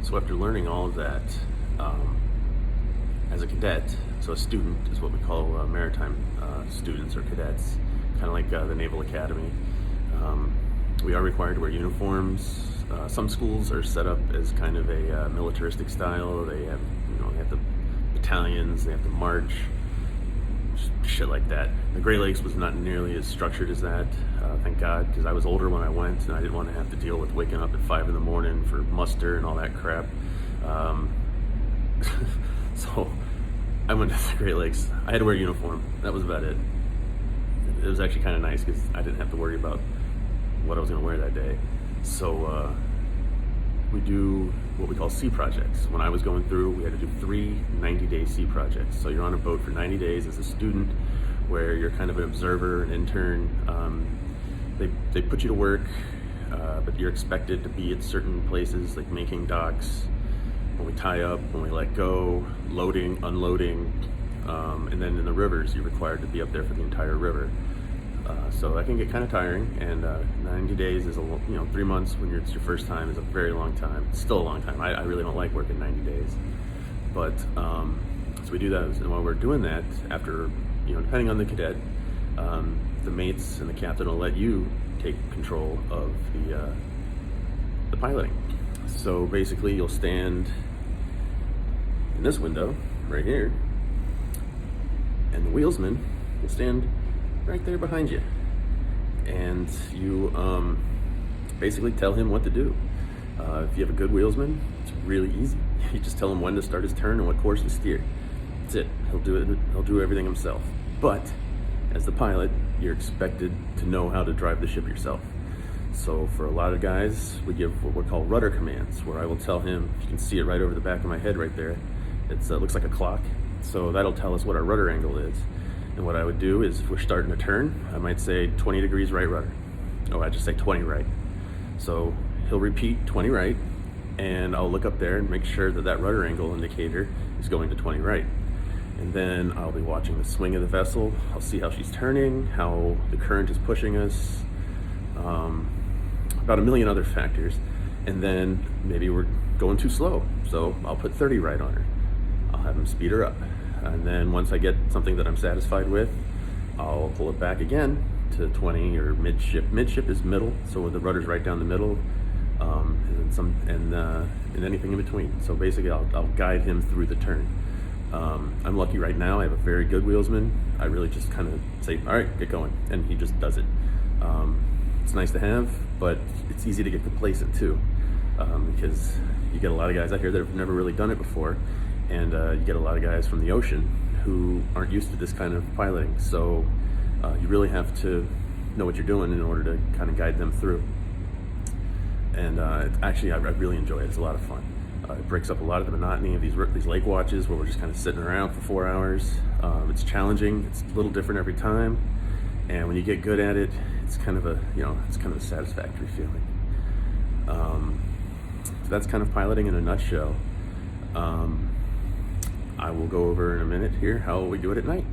So after learning all of that, um, as a cadet, so a student is what we call maritime students or cadets, kind of like the Naval Academy. Um, we are required to wear uniforms. Some schools are set up as kind of a militaristic style. They have, they have the battalions, they have to march, shit like that. The Great Lakes was not nearly as structured as that, thank God, because I was older when I went and I didn't want to have to deal with waking up at 5 in the morning for muster and all that crap. So I went to the Great Lakes. I had to wear a uniform. That was about it. It was actually kind of nice because I didn't have to worry about what I was going to wear that day. So we do what we call sea projects. When I was going through, we had to do 3 90-day sea projects. So you're on a boat for 90 days as a student, where you're kind of an observer, an intern. They put you to work, but you're expected to be at certain places, like making docks, when we tie up, when we let go, loading, unloading, and then in the rivers, you're required to be up there for the entire river. So that can get kind of tiring, and 90 days is 3 months when it's your first time is a very long time. It's still a long time. I really don't like working 90 days, but so we do that. And while we're doing that, after depending on the cadet, the mates and the captain will let you take control of the piloting. So basically, you'll stand in this window right here, and the wheelsman will stand right there behind you, and you basically tell him what to do. If you have a good wheelsman, it's really easy. You just tell him when to start his turn and what course to steer. That's it. He'll do it. He'll do everything himself. But as the pilot, you're expected to know how to drive the ship yourself. So for a lot of guys, we give what we call rudder commands, where I will tell him, you can see it right over the back of my head right there. It looks like a clock. So that'll tell us what our rudder angle is. And what I would do is, if we're starting a turn, I might say 20 degrees right rudder. Oh, I just say 20 right. So he'll repeat 20 right, and I'll look up there and make sure that that rudder angle indicator is going to 20 right. And then I'll be watching the swing of the vessel. I'll see how she's turning, how the current is pushing us, about a million other factors. And then maybe we're going too slow, so I'll put 30 right on her. I'll have him speed her up. And then once I get something that I'm satisfied with, I'll pull it back again to 20 or midship. Midship is middle, so the rudder's right down the middle, and anything in between. So basically, I'll guide him through the turn. I'm lucky right now. I have a very good wheelsman. I really just kind of say, "All right, get going," and he just does it. It's nice to have, but it's easy to get complacent too, because you get a lot of guys out here that have never really done it before. And you get a lot of guys from the ocean who aren't used to this kind of piloting. So you really have to know what you're doing in order to kind of guide them through. And actually, I really enjoy it. It's a lot of fun. It breaks up a lot of the monotony of these lake watches where we're just kind of sitting around for 4 hours. It's challenging. It's a little different every time. And when you get good at it, it's kind of a satisfactory feeling. So that's kind of piloting in a nutshell. I will go over in a minute here how we do it at night.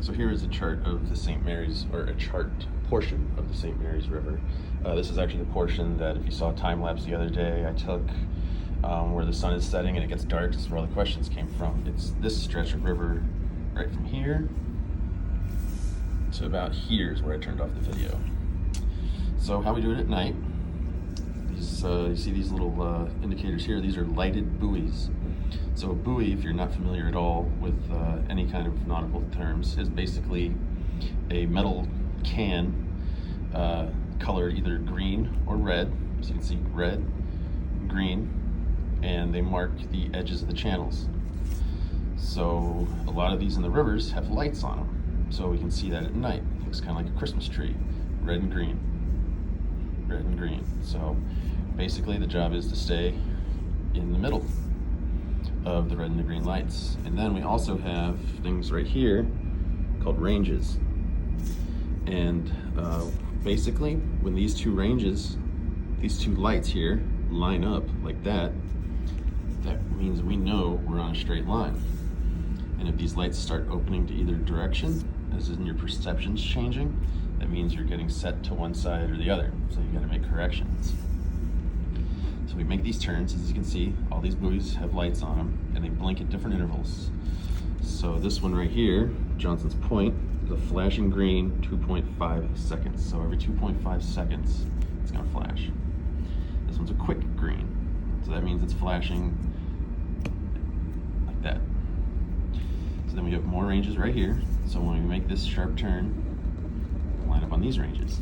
So here is a chart of the St. Mary's, or a chart portion of the St. Mary's River. This is actually the portion that, if you saw a time lapse the other day, I took where the sun is setting and it gets dark. This is where all the questions came from. It's this stretch of river right from here to about here is where I turned off the video. So how we do it at night, you see these little indicators here. These are lighted buoys. So a buoy, if you're not familiar at all with any kind of nautical terms, is basically a metal can colored either green or red. So you can see red, green, and they mark the edges of the channels. So a lot of these in the rivers have lights on them. So we can see that at night. It looks kind of like a Christmas tree, red and green, red and green. So basically the job is to stay in the middle of the red and the green lights. And then we also have things right here called ranges. And basically when these two ranges, these two lights here line up like that, that means we know we're on a straight line. And if these lights start opening to either direction, as in your perception's changing, that means you're getting set to one side or the other. So you gotta make corrections. So we make these turns, as you can see, all these buoys have lights on them, and they blink at different intervals. So this one right here, Johnson's Point, is a flashing green 2.5 seconds. So every 2.5 seconds, it's gonna flash. This one's a quick green. So that means it's flashing like that. So then we have more ranges right here. So when we make this sharp turn, we'll line up on these ranges.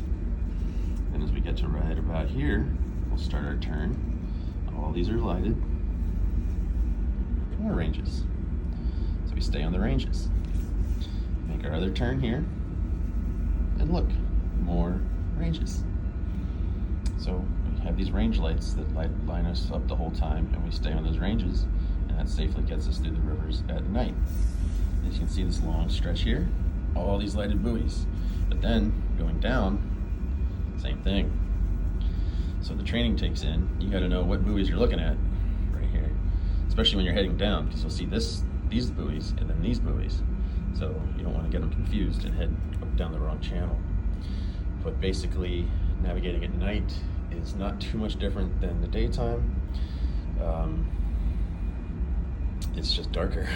And as we get to right about here, we'll start our turn. All these are lighted. More ranges. So we stay on the ranges. Make our other turn here. And look, more ranges. So we have these range lights that line us up the whole time, and we stay on those ranges, and that safely gets us through the rivers at night. As you can see, this long stretch here, all these lighted buoys. But then going down, same thing. So the training takes in, you gotta know what buoys you're looking at right here, especially when you're heading down, because you'll see these buoys and then these buoys. So you don't want to get them confused and head down the wrong channel. But basically, navigating at night is not too much different than the daytime. It's just darker.